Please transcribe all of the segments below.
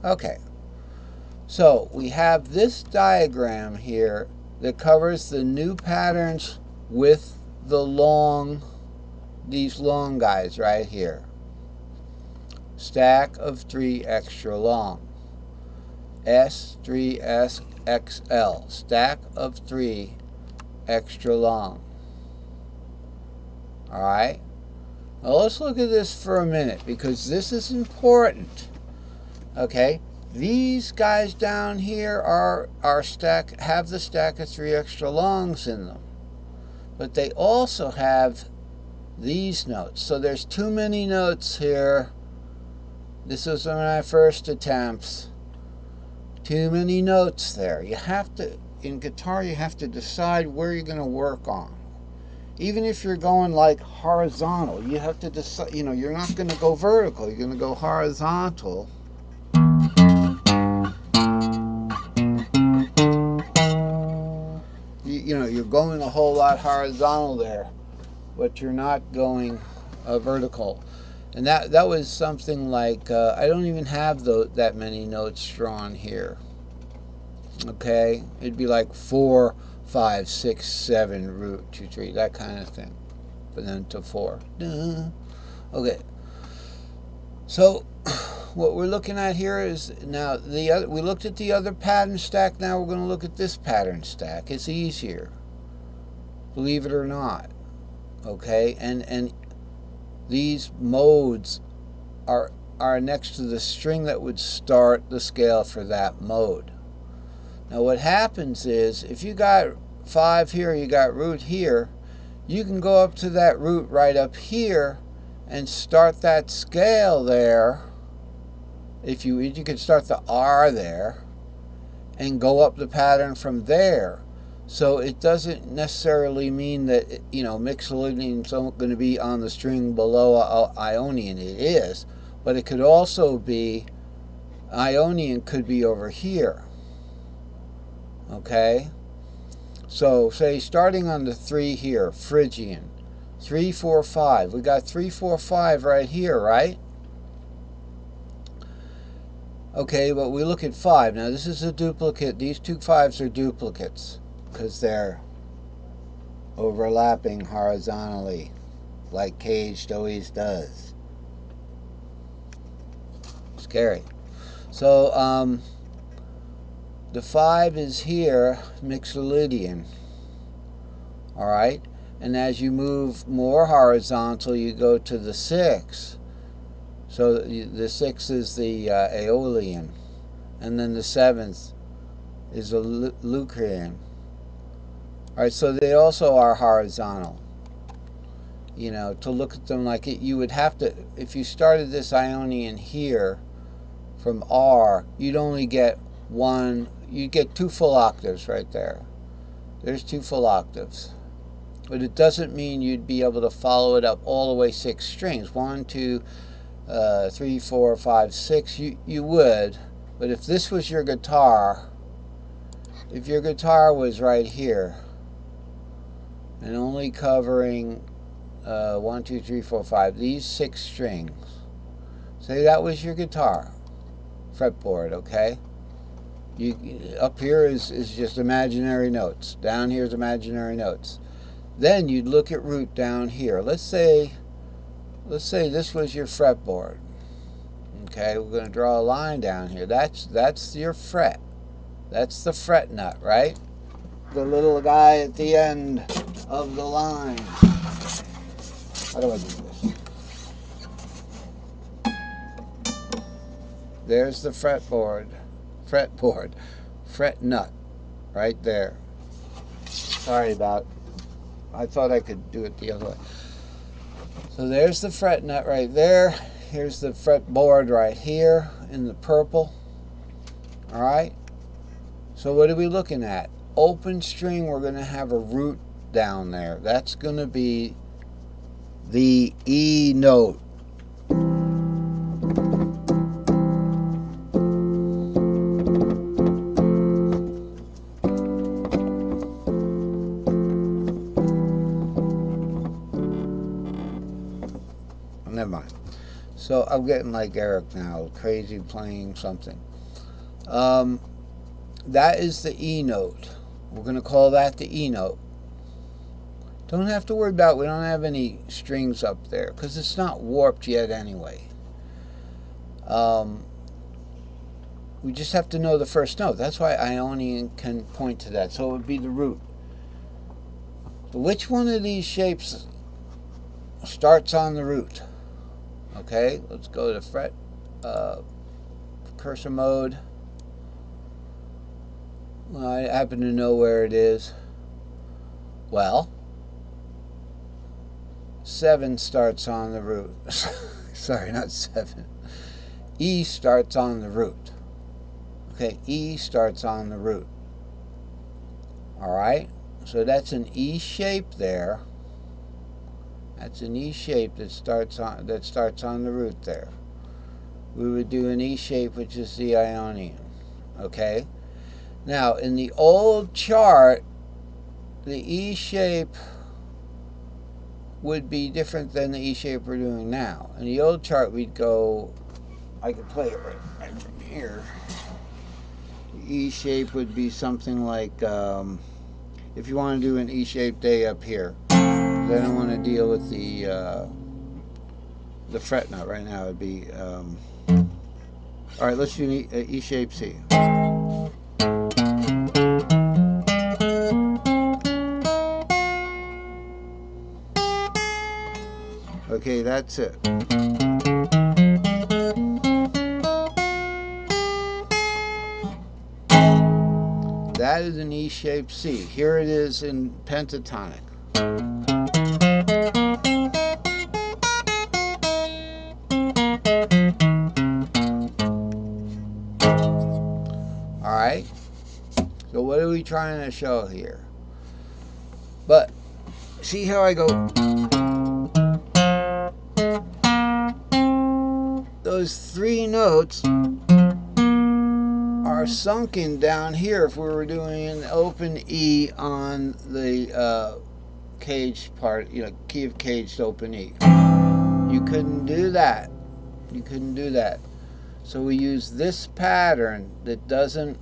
Okay, so we have this diagram here that covers the new patterns with these long guys right here. Stack of 3 extra long. S3S XL. Stack of 3 extra long. Alright? Now let's look at this for a minute because this is important. Okay? These guys down here have the stack of 3 extra longs in them. But they also have these notes. So there's too many notes here. This was one of my first attempts. Too many notes there. You have to, in guitar, you have to decide where you're going to work on. Even if you're going like horizontal, you have to decide, you're not going to go vertical, you're going to go horizontal. You're going a whole lot horizontal there, but you're not going vertical. And that was something like, I don't even have that many notes drawn here. Okay, it'd be like 4, 5, 6, 7, root 2, 3, that kind of thing. But then to 4. Okay. So what we're looking at here is now we looked at the other pattern stack. Now we're going to look at this pattern stack. It's easier, believe it or not. Okay, and these modes are next to the string that would start the scale for that mode. Now what happens is, if you got 5 here, you got root here, you can go up to that root right up here and start that scale there. If you can start the R there and go up the pattern from there. So it doesn't necessarily mean that, Mixolydian is going to be on the string below Ionian. It is, but it could also be, Ionian could be over here. Okay, so say starting on the 3 here, Phrygian, 3, 4, 5. We got 3, 4, 5 right here, right? Okay, but we look at 5. Now this is a duplicate. These two 5s are duplicates because they're overlapping horizontally, like Caged always does. Scary. So the 5 is here, Mixolydian. Alright, and as you move more horizontal, you go to the 6. So the 6 is the Aeolian, and then the 7th is the Lucrian. Alright, so they also are horizontal. To look at them like it, you would have to, if you started this Ionian here from R, you'd only get you'd get 2 full octaves right there. There's 2 full octaves. But it doesn't mean you'd be able to follow it up all the way 6 strings. 1, 2, 3, 4, 5, 6. You would, but if this was your guitar, if your guitar was right here and only covering 1, 2, 3, 4, 5, these 6 strings, say that was your guitar fretboard, okay? Up here is just imaginary notes. Down here is imaginary notes. Then you'd look at root down here. Let's say this was your fretboard. Okay, we're going to draw a line down here. That's your fret. That's the fret nut, right? The little guy at the end of the line. How do I do this? There's the fretboard, fret nut, right there. Sorry about, I thought I could do it the other way. So there's the fret nut right there. Here's the fretboard right here in the purple. All right. So what are we looking at? Open string, we're going to have a root down there. That's going to be the E note. Never mind. So I'm getting like Eric now, crazy playing something. That is the E note. We're going to call that the E note. Don't have to worry about it. We don't have any strings up there because it's not warped yet anyway. We just have to know the first note. That's why Ionian can point to that. So it would be the root. But which one of these shapes starts on the root? Okay, let's go to fret cursor mode. Well, I happen to know where it is. Well, 7 starts on the root. Sorry, not 7. E starts on the root. Okay, E starts on the root. Alright, so that's an E shape there. That's an E shape that starts on the root there. We would do an E shape, which is the Ionian. Okay? Now, in the old chart, the E shape would be different than the E shape we're doing now. In the old chart, we'd go, I could play it right from here. The E shape would be something like, if you want to do an E-shaped day up here, I don't want to deal with the fret nut right now. It'd be, all right, let's do an E-shaped C. Okay, that's it. That is an E-shaped C. Here it is in pentatonic. All right. So what are we trying to show here? But see how I go? Those 3 notes are sunken down here if we were doing an open E on the caged part, key of caged open E. You couldn't do that. You couldn't do that. So we use this pattern that doesn't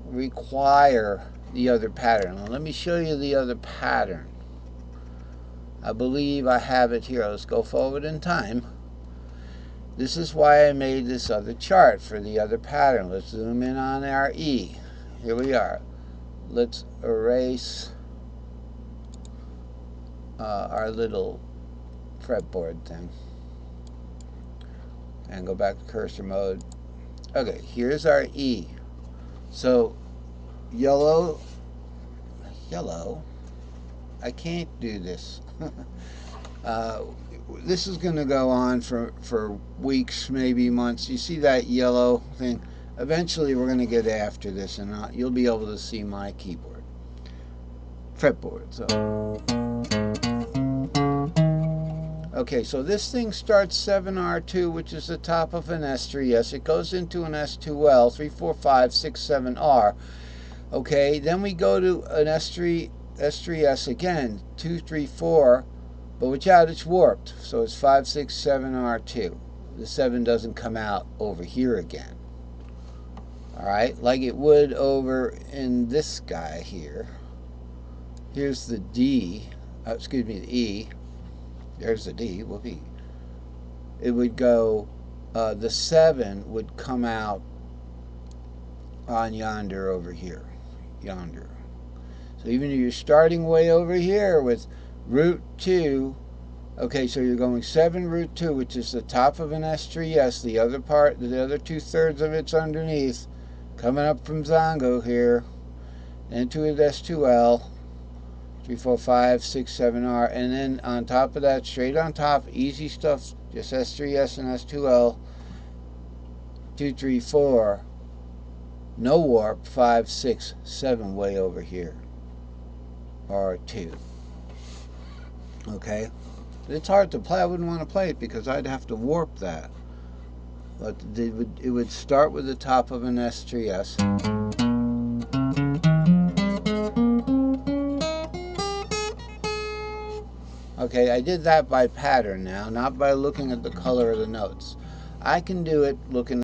require the other pattern. Now let me show you the other pattern. I believe I have it here. Let's go forward in time. This is why I made this other chart for the other pattern. Let's zoom in on our E. Here we are. Let's erase our little fretboard thing and go back to cursor mode. Okay, here's our E. So yellow, I can't do this. This is going to go on for weeks, maybe months. You see that yellow thing? Eventually we're going to get after this, and you'll be able to see my keyboard. Fretboard. So. Okay, so this thing starts 7R2, which is the top of an S3S. It goes into an S2L, 3, 4, 5, 6, 7R. Okay, then we go to an S3S again, 2, 3, 4. But watch out, it's warped. So it's 5, 6, 7, R2. The 7 doesn't come out over here again. Alright, like it would over in this guy here. Here's the D. Excuse me, the E. There's the D. Whoopee. It would go, the 7 would come out on yonder over here. Yonder. So even if you're starting way over here with root 2, okay, so you're going 7 root 2, which is the top of an S3S. The other part, the other 2/3 of it's underneath, coming up from Zongo here, into an S2L, 3, 4, 5, 6, 7R, and then on top of that, straight on top, easy stuff, just S3S and S2L, 2, 3, 4, no warp, 5, 6, 7 way over here, R2. Okay, it's hard to play. I wouldn't want to play it because I'd have to warp that. But it would start with the top of an S3S. Okay, I did that by pattern now, not by looking at the color of the notes. I can do it looking